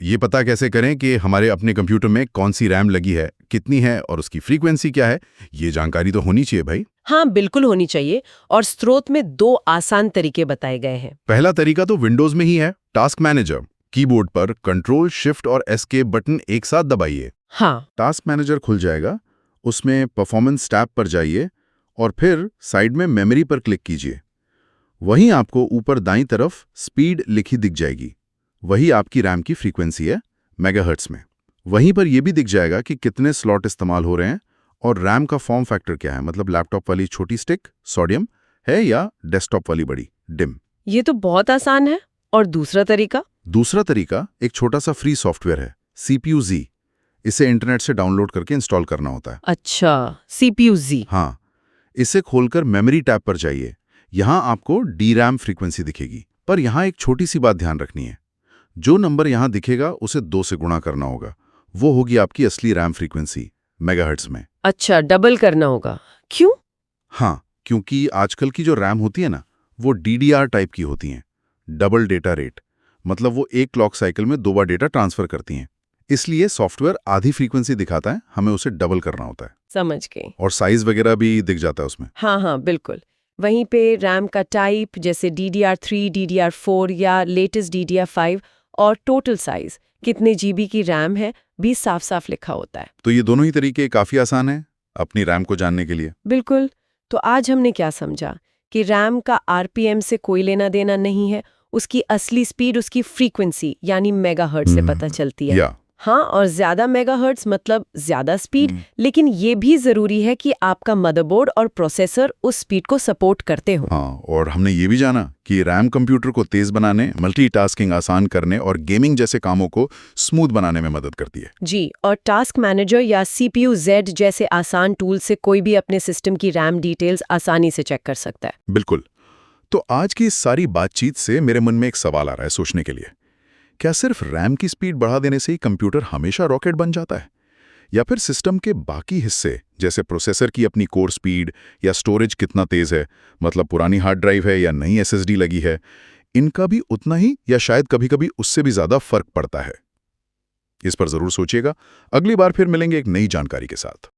ये पता कैसे करें कि हमारे अपने कंप्यूटर में कौन सी रैम लगी है, कितनी है और उसकी फ्रीक्वेंसी क्या है? ये जानकारी तो होनी चाहिए भाई। हाँ, बिल्कुल होनी चाहिए। और स्रोत में दो आसान तरीके बताए गए हैं। पहला तरीका तो विंडोज में ही है, टास्क मैनेजर। कीबोर्ड पर कंट्रोल शिफ्ट और एस्केप बटन एक साथ दबाइए। हाँ। टास्क मैनेजर खुल जाएगा, उसमें परफॉर्मेंस टैब पर जाइए और फिर साइड में मेमोरी पर क्लिक कीजिए। वहीं आपको ऊपर दाईं तरफ स्पीड लिखी दिख जाएगी। वही आपकी रैम की फ्रीक्वेंसी है, मेगाहर्ट्ज में। वहीं पर यह भी दिख जाएगा कि कितने स्लॉट इस्तेमाल हो रहे हैं और रैम का फॉर्म फैक्टर क्या है, मतलब लैपटॉप वाली छोटी स्टिक सोडियम है या डेस्कटॉप वाली बड़ी डिम। ये तो बहुत आसान है। और दूसरा तरीका? दूसरा तरीका एक छोटा सा फ्री सॉफ्टवेयर है, CPU-Z। इसे इंटरनेट से डाउनलोड करके इंस्टॉल करना होता है। अच्छा, CPU-Z। हाँ, इसे खोलकर मेमोरी टैब पर जाइए। यहाँ आपको DRAM फ्रीक्वेंसी दिखेगी, पर यहाँ एक छोटी सी बात ध्यान रखनी है। जो नंबर यहाँ दिखेगा उसे 2 से गुणा करना होगा। वो होगी आपकी असली रैम फ्रीक्वेंसी, मेगाहर्ट्ज में। अच्छा, डबल करना होगा। क्यों? हाँ, क्योंकि आजकल की जो रैम होती है ना, वो DDR टाइप की होती हैं, डबल डेटा रेट। मतलब वो एक क्लॉक साइकिल में 2 बार डेटा ट्रांसफर करती हैं। इसलिए सॉफ्टवेयर आधी फ्रीक्वेंसी दिखाता है, हमें उसे डबल करना होता है। समझ गई। और साइज वगैरह भी दिख जाता है उसमें। हाँ हाँ, बिल्कुल। वहीं पे रैम का टाइप जैसे DDR3, DDR4 या लेटेस्ट DDR5 और टोटल साइज कितने GB की रैम है भी साफ साफ लिखा होता है। तो ये दोनों ही तरीके काफ़ी आसान हैं अपनी रैम को जानने के लिए। बिल्कुल। तो आज हमने क्या समझा कि रैम का RPM से कोई लेना देना नहीं है। उसकी असली स्पीड उसकी फ्रीक्वेंसी यानी मेगाहर्ट्ज से पता चलती है। या हाँ, और ज्यादा मेगाहर्ट्ज मतलब ज्यादा स्पीड। लेकिन ये भी जरूरी है कि आपका मदरबोर्ड और प्रोसेसर उस स्पीड को सपोर्ट करते हो। हाँ, और हमने ये भी जाना कि रैम कंप्यूटर को तेज बनाने, मल्टीटास्किंग आसान करने और गेमिंग जैसे कामों को स्मूथ बनाने में मदद करती है। जी, और टास्क मैनेजर या CPU-Z जैसे आसान टूल से कोई भी अपने सिस्टम की रैम डिटेल्स आसानी से चेक कर सकता है। बिल्कुल। तो आज की इस सारी बातचीत से मेरे मन में एक सवाल आ रहा है सोचने के लिए। क्या सिर्फ रैम की स्पीड बढ़ा देने से ही कंप्यूटर हमेशा रॉकेट बन जाता है? या फिर सिस्टम के बाकी हिस्से जैसे प्रोसेसर की अपनी कोर स्पीड या स्टोरेज कितना तेज है, मतलब पुरानी हार्ड ड्राइव है या नई SSD लगी है, इनका भी उतना ही या शायद कभी-कभी उससे भी ज्यादा फर्क पड़ता है? इस पर जरूर सोचिएगा। अगली बार फिर मिलेंगे एक नई जानकारी के साथ।